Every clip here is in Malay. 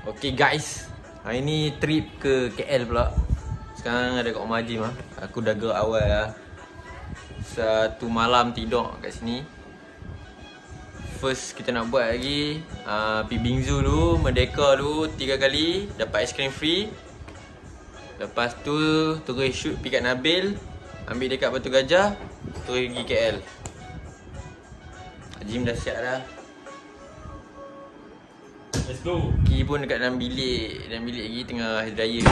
Okay guys, hari ni trip ke KL pula. Sekarang ada kat rumah Jim lah. Aku dah gerak awal lah. Satu malam tidur kat sini. First kita nak buat lagi pergi Bingzu dulu, Merdeka dulu 3 kali, dapat ice cream free. Lepas tu terus shoot pergi kat Nabil, ambil dekat Batu Gajah, terus pergi KL. Jim dah siap dah. Let's go. Ki pun dekat dalam bilik lagi tengah hair dryer.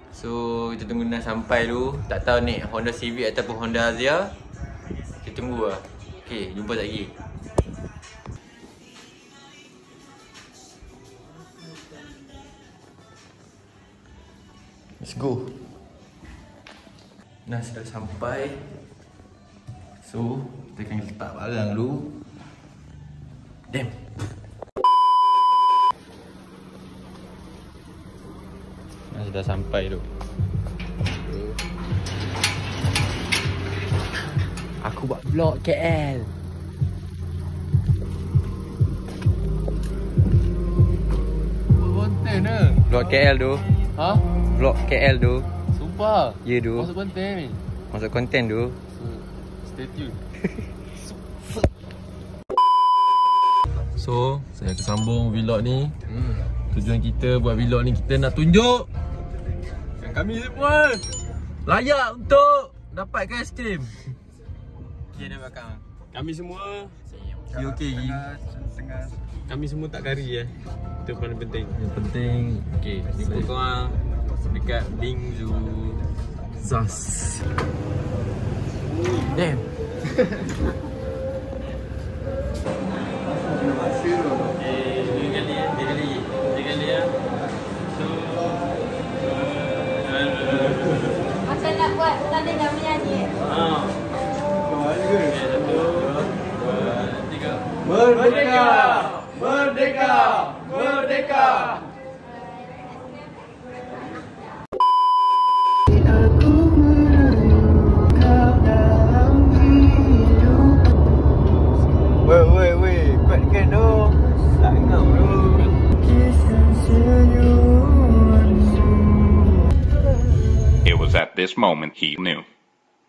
So kita tunggu Nas sampai dulu. Tak tahu naik Honda Civic ataupun Honda Azia. Kita tunggu lah. Okay, jumpa sekejap lagi. Let's go. Nas dah sampai. So kita akan letak barang dulu. Damn. Dah sampai tu. Aku buat vlog KL. Buat konten ke? Vlog KL tu. Ha? Vlog KL tu. Sumpah? Ya tu. Masuk konten ni? Masuk konten tu. Stay tune. So, saya akan sambung vlog ni. Tujuan kita buat vlog ni, kita nak tunjuk yang kami semua layak untuk dapatkan es krim. Kira dah belakang. Kami semua Okey. Kami semua tak kari Itu paling penting. Yang penting, okey, Jumpa korang dekat Bingzu. Zas. Damn. Macam nak buat tanda nak menyanyi. Merdeka! Merdeka! Merdeka! Weh, kuatkan dong. Tak ngam dong. It was at this moment he knew.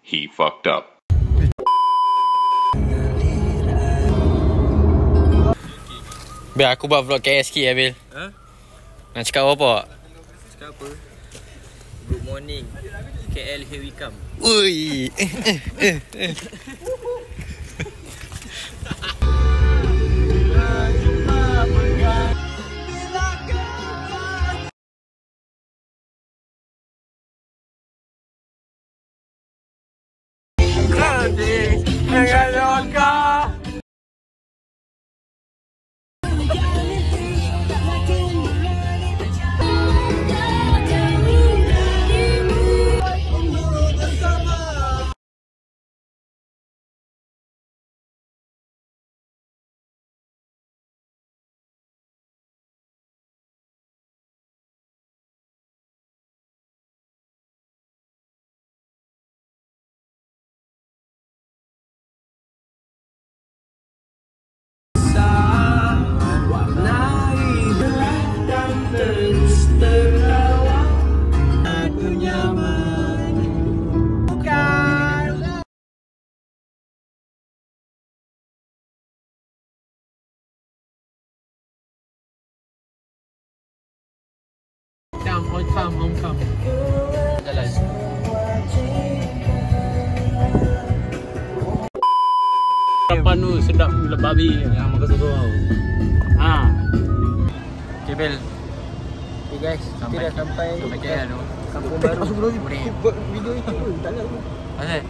He fucked up. Bil, aku buat vlog KL sikit ya Bil. Ha? Nak cakap apa? Cakap apa? Good morning. KL, here we come. Ui. Homecome. Jalan. Apa tu sedap gila babi yang makan soto tau. Okay Bil. Okay guys, kita dah sampai KL tu. kampung baru. Buat video itu tak nak. Asal?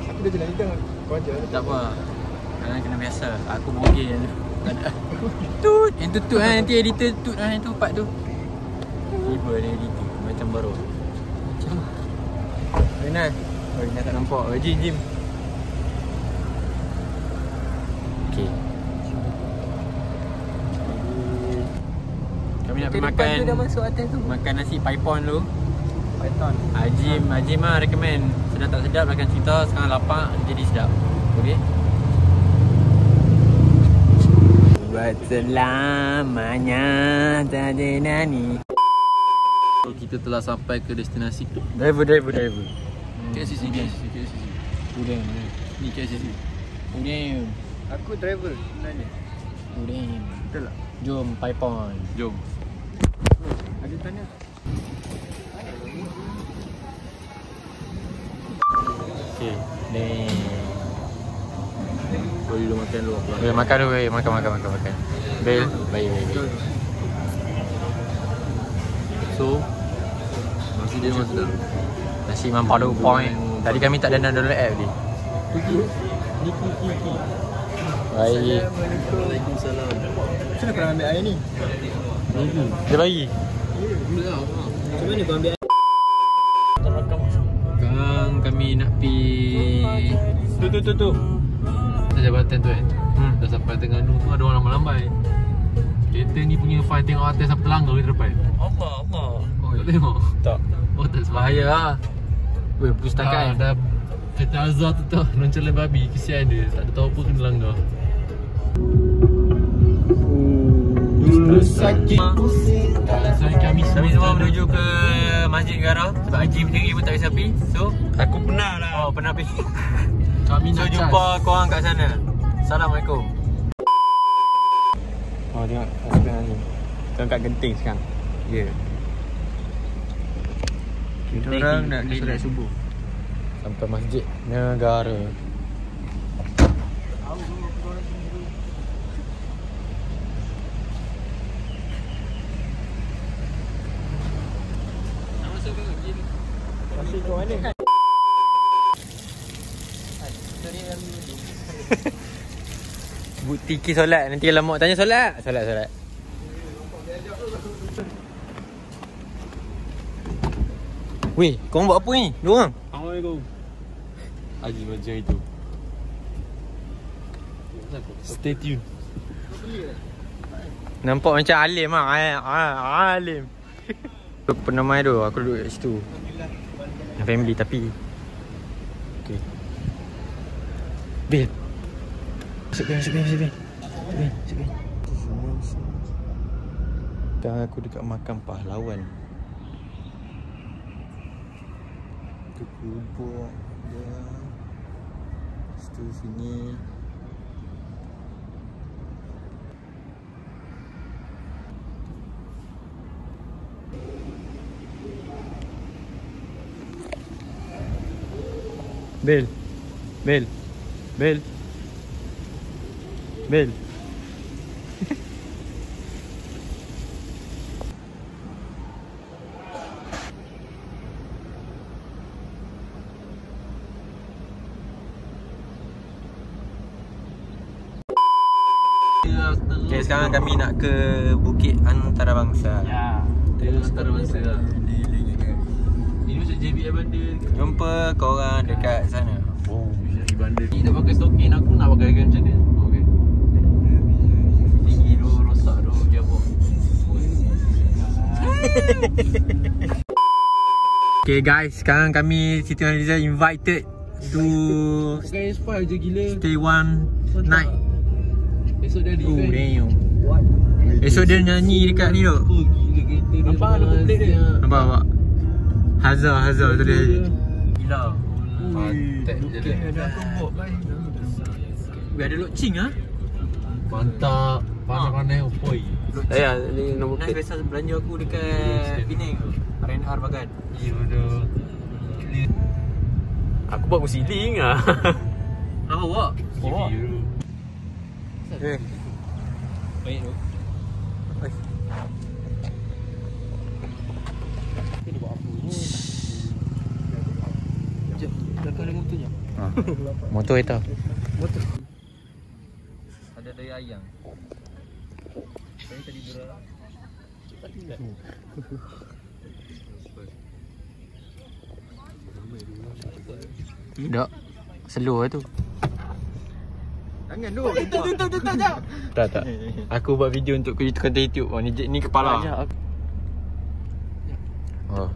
Aku dah jalan hidang. Kau ajar. Tak apa. Kalian kena biasa. Aku bogel je. Tak ada. Tut. Yang tu tut lah. Nanti editor tut lah. Yang tu part tu. Tiba dia editor. Macam baru. Macam Renan. Oh, Renan tak nampak. Jim. Okay. Kami nak pergi makan. Dah masuk atas tu. Makan nasi paipon dulu. Python. Ajim lah recommend. Sedap tak sedap akan cerita. Sekarang lapar jadi sedap. Okay. buat selamanya tak ada nani. Kita telah sampai ke destinasi. Driver. KCC. Udang. Ni KCC. Udang. Aku driver sebenarnya. Udang. Betul tak? Jom Paipon. Jom. Ada tanya. Okay. Ni. Kau dulu makan dulu apa? Weh, makan dulu, weh. Makan. Bel. Baik. So, nasi dia masih dah. Nasi mempadu point. Tadi kami tak ada download app ni. Niki. Baik. Waalaikumsalam. Macam mana korang ambil air ni? Dia bagi. Macam mana kau ambil air? Sekarang kami nak pergi Tu. Jabatan tu kan. Dah sampai Terengganu tu ada orang lambai. Kereta ni punya file tengok atas sampai pelanggar kita depan. Allah. Oh, tak tengok? Tak. Oh, tak sebab. bahaya lah. Weh, pustakaan. Dah kereta Azhar tu tau, noncalan babi. Kesian dia, tak ada tahu apa kena langgar. Kami semua menuju ke Masjid Negara sebab Haji sendiri pun tak bisa pergi. So, Aku pernah lah. oh pernah pergi. Kami So, nak jumpa korang kat sana. Assalamualaikum. Oh, tengok sekarang ni. Tengok kat Genting sekarang. Ya. Kita orang nak solat subuh. Sampai Masjid Negara. Masih kau mana? Bukti solat. Nanti kalau mak tanya solat. Solat. Weh, korang buat apa ni? Dua orang? Assalamualaikum. Haji macam itu. Stay tune. Nampak macam alim lah. Alim. Pernah main tu, aku duduk kat situ. Family tapi. Okay. Bil. Masuk bin. Sekarang aku dekat makam pahlawan. Tu kubur dia. Situ sini. Bel. Okay, sekarang kami nak ke Bukit Antarabangsa. Ya. Terus antarabangsa lah. Ini macam JBI bandar. Jumpa korang dekat sana. Oh, JBI bandar. Ni tak pakai stokin, aku nak pakai macam ni. Okay. Tinggi tu, rosak tu, jabuk. Okay guys, sekarang kami Siti Nurhaliza invited to Pakai inspire je gila. stay one night. Esok dia ada event. Damn. Esok dia nyanyi dekat ni tu. Oh, gila kereta dia. Nampak number plate dia? Nampak? Hazard tu dia. Gila. Pantat je dia. Ada aku buat baik. Weh, ada Lok Ching ah. Mantap. Panas-panas opoi. Ya, ni nombor Nak plate. biasa belanja aku dekat Penang. RNR Bagan. Gila dah. Aku buat musiling ah. Apa buat? Gila. Eh. Baik tu. Belakang ada motor je. Motor itu. Motor. Ada daya ayam. Saya tadi berapa? Tidak. Slow lah tu. Jangan tu. Tak. Aku buat video untuk konten YouTube. Oh, ni kepala. Oh.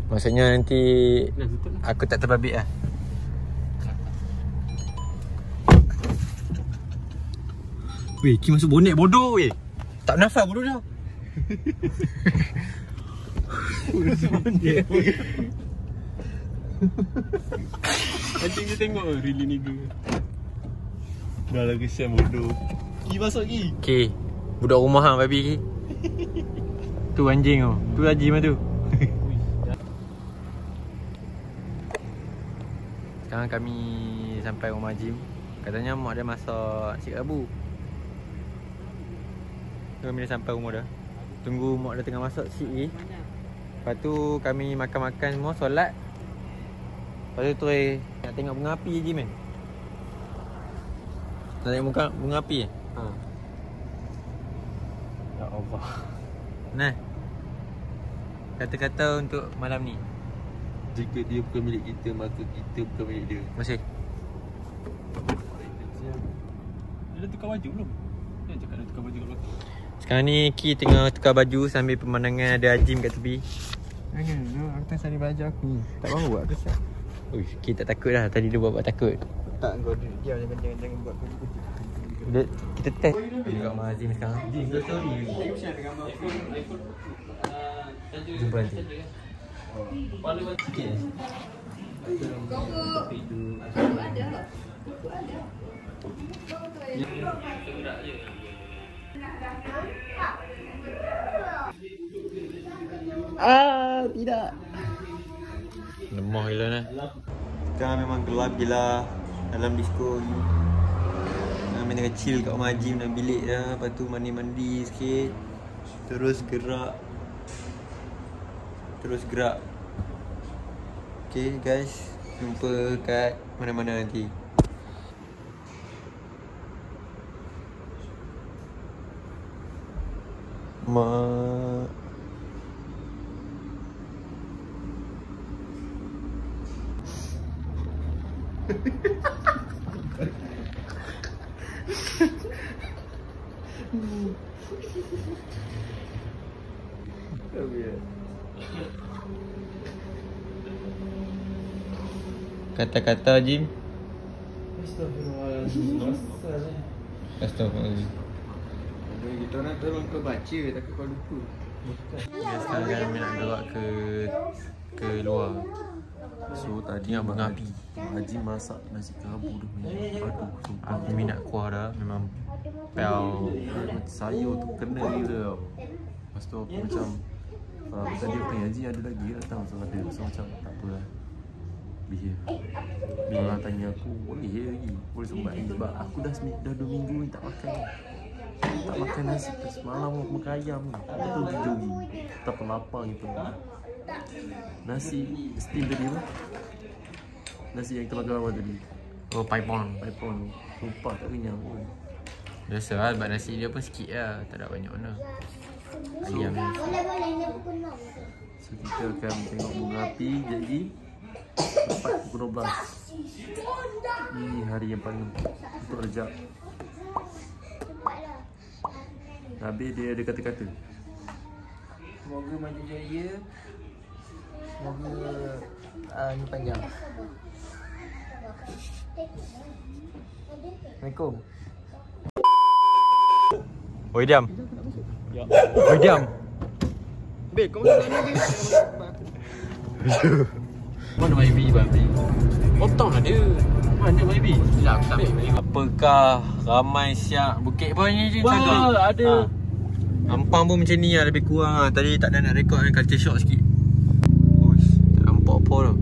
Maksudnya nanti aku tak terbabit lah. Weh, Ki masuk bonet bodoh weh. Tak nafas bodoh dah. Nanti kita tengok really nigga. Dah lah kesian bodoh. Ki masuk Ki. Ki, budak rumah hang babi Ki. Tu anjing tu. Tu Haji mah tu. Sekarang kami sampai rumah Jim. Katanya mak dia masak nasi kerabu. Kami dah sampai rumah dah. Tunggu mak dia tengah masak sikit lagi. Lepas tu kami makan-makan semua, solat. Lepas tu terus nak tengok bunga api je Jim kan. Nak tengok bunga api eh? Ha. Ya Allah. Nah. Kata-kata untuk malam ni. Jika dia bukan milik kita, maka kita bukan milik dia. Masih. Dia dah tukar baju belum? Dia cakap dah tukar baju kat belakang. Sekarang ni Ki tengah tukar baju sambil pemandangan ada Azim kat tepi. Jangan tu, aku tengah cari baju aku ni. Tak mahu buat aku siap. Uish, Ki tak takut dah. Tadi dia buat takut. Tak, kau diam, jangan buat kerja. Kita test. Kami kat rumah Azim sekarang. Dia story ni. Jumpa nanti. Tidak. Lemah gila nah. Sekarang memang gelap gila dalam disco ni. Kami tengah chill kat rumah Azim dalam bilik dah. Lepas tu mandi-mandi sikit. Terus gerak. Okay guys, jumpa kat mana-mana nanti. Mak. Kata-kata Jim. Astagfirullahaladzim. Kita nak tolong kau baca, takut kau lupa. Sekarang kami nak gerak ke luar. So tadi Tengok bunga api. Haji masak nasi kerabu dah banyak. Aduh, sumpah. Aku minat kuah dah. Memang pel. Sayur tu kena gila tau. Lepas tu aku macam tadi aku tanya Haji ada lagi datang. So ada. So macam tak apalah. Behave. Bila orang tanya aku, boleh je lagi. Boleh sumbat ni sebab aku dah 2 minggu ni tak makan. Tak makan nasi. Semalam aku makan ayam ni. Betul jogi. Tak lapar gitu. Nasi steam tadi apa? Nasi yang kita makan awal tadi. Oh, paipon. Sumpah tak kenyang pun. Biasa lah, sebab nasi dia pun sikit lah. Tak ada banyak mana. Ayam ni. So kita akan tengok bunga api jadi tepat pukul 12. Ini hari yang paling untuk Rejab. Habis dia ada kata-kata. Semoga maju jaya. Semoga ni panjang. Assalamualaikum. Oi, diam. Oi, diam. Bek, kau masuk sana ke? Mana baby babi? Potong lah dia. Mana baby? Sekejap aku tak ambil. Apakah ramai siap Bukit Boy ni je cakap? Ada. Ampang pun macam ni lah, lebih kurang lah. Tadi tak ada nak rekod dengan culture shock sikit. Uish, tak nampak apa tau.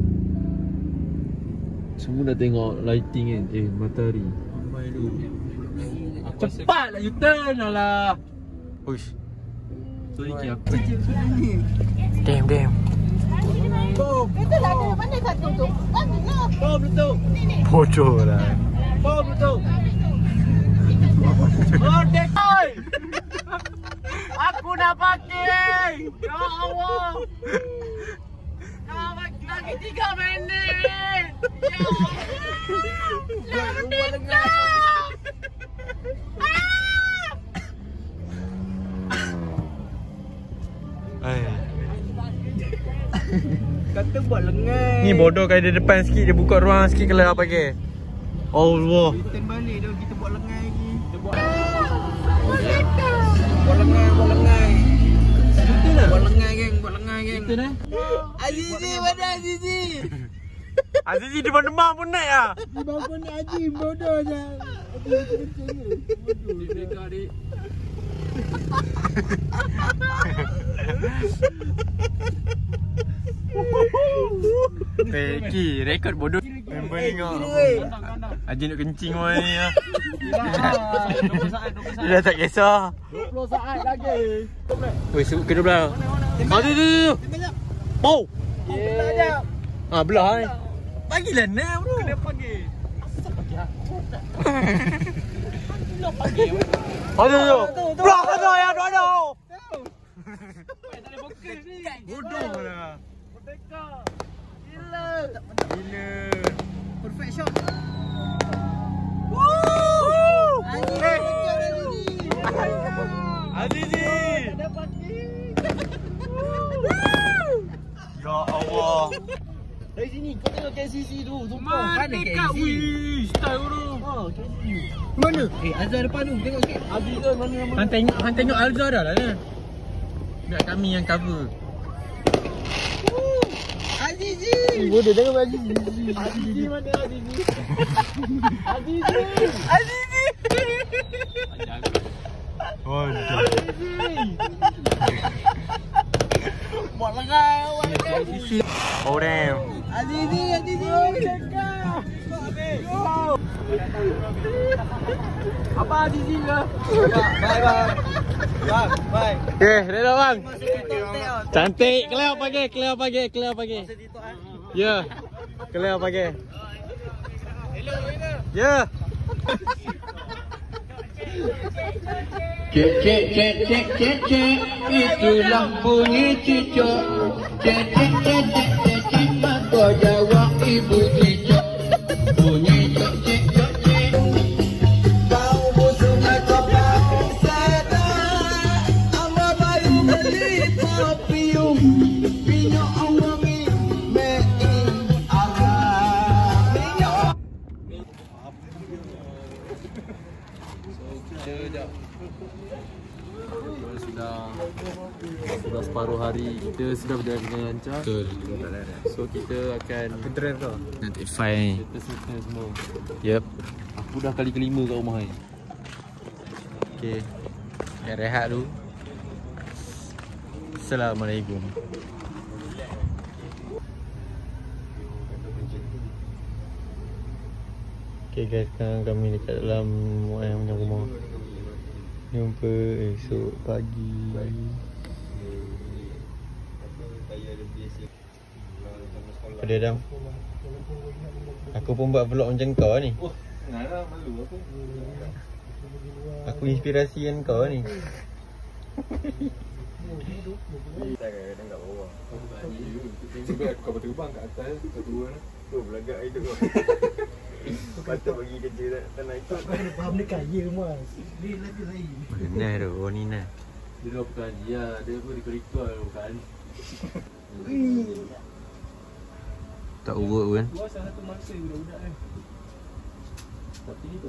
Semua dah tengok lighting kan? Matahari. Ramai tu. Cepatlah U-turn lah. Uish. Sorry Ki, aku Damn. Itu lah ada mana satu tu? Bom tu. Bodoh lah. Bom tu. Oh, dekai. Aku nak pakai. Ya Allah. Lagi 3 minit. Ya Allah. Minit dah. Kata buat lengan. Ni bodoh kan dia depan sikit, dia buka ruang sikit kalau nak pakai. Allah. Return balik dah kita buat lengan lagi. Kita buat Buat lengai. Buat lengai geng. Kita ni. Azizi, mana Azizi? Azizi di demam pun naik ah. Di bawah ni Haji bodoh je. Mereka adik. Peki, rekod bodoh. Member ni tengok. Haji nak kencing orang ni lah. Dia dah tak kisah. 20 saat lagi. Weh, sebut ke 12. Tu. Pau. Ah, belah ni. Bagilah nak bro. Kena pagi. Asal pagi aku. Nak pagi. Tu. Belah sana yang ada. Tak boleh fokus ni. Bodoh lah. Merdeka. Gila. Perfect shot. Azizi. Ada pagi. Ya Allah. Dari sini kau tengok KCC tu. Sumpah. Mana KCC? Wih, style bro. Ha, KCC. Mana? Azhar depan tu. Tengok sikit. Azizan mana nama? Han tengok Alza dah lah ni. Biar kami yang cover. Azizi. Bodoh jangan bagi Azizi. Azizi mana Azizi? Azizi. Bodoh. Buat lengai. Oh damn. Azizi. Apa Azizi ke? Bye. Okay, ready bang. Cantik, clear pagi. Ya. Clear pagi. Ya. Cek, itulah bunyi cicak. Cek, maka jawab ibu cicak. Bunyi cek. Kau musuhnya kepala sedang. Ama baru beli perfume. Minyak wangi, main arah. Minyak. Sudah separuh hari kita sudah berjalan dengan lancar. Betul. So kita akan Drive kau. Nanti fine. kita settle semua. Yep. Aku dah kali kelima kat rumah ni. Okay. Rehat dulu. Assalamualaikum. Okay guys, sekarang kami dekat dalam ayam punya rumah. Jumpa esok pagi. Pada Adam. Aku pun buat vlog macam kau ni. Ngara malu aku. Aku inspirasikan kau ni. Juga kau terbang kat atas satu orang. Tu belagak itu kau. Patut bagi kerja tak nak ikut. Faham dia kaya mas. Dia lagi lain. Benar tu, oh ni nah. Dia dah bukan dia, dia pun recall bukan. Tak urut pun. Gua salah satu mangsa budak-budak kan. Tapi ni tu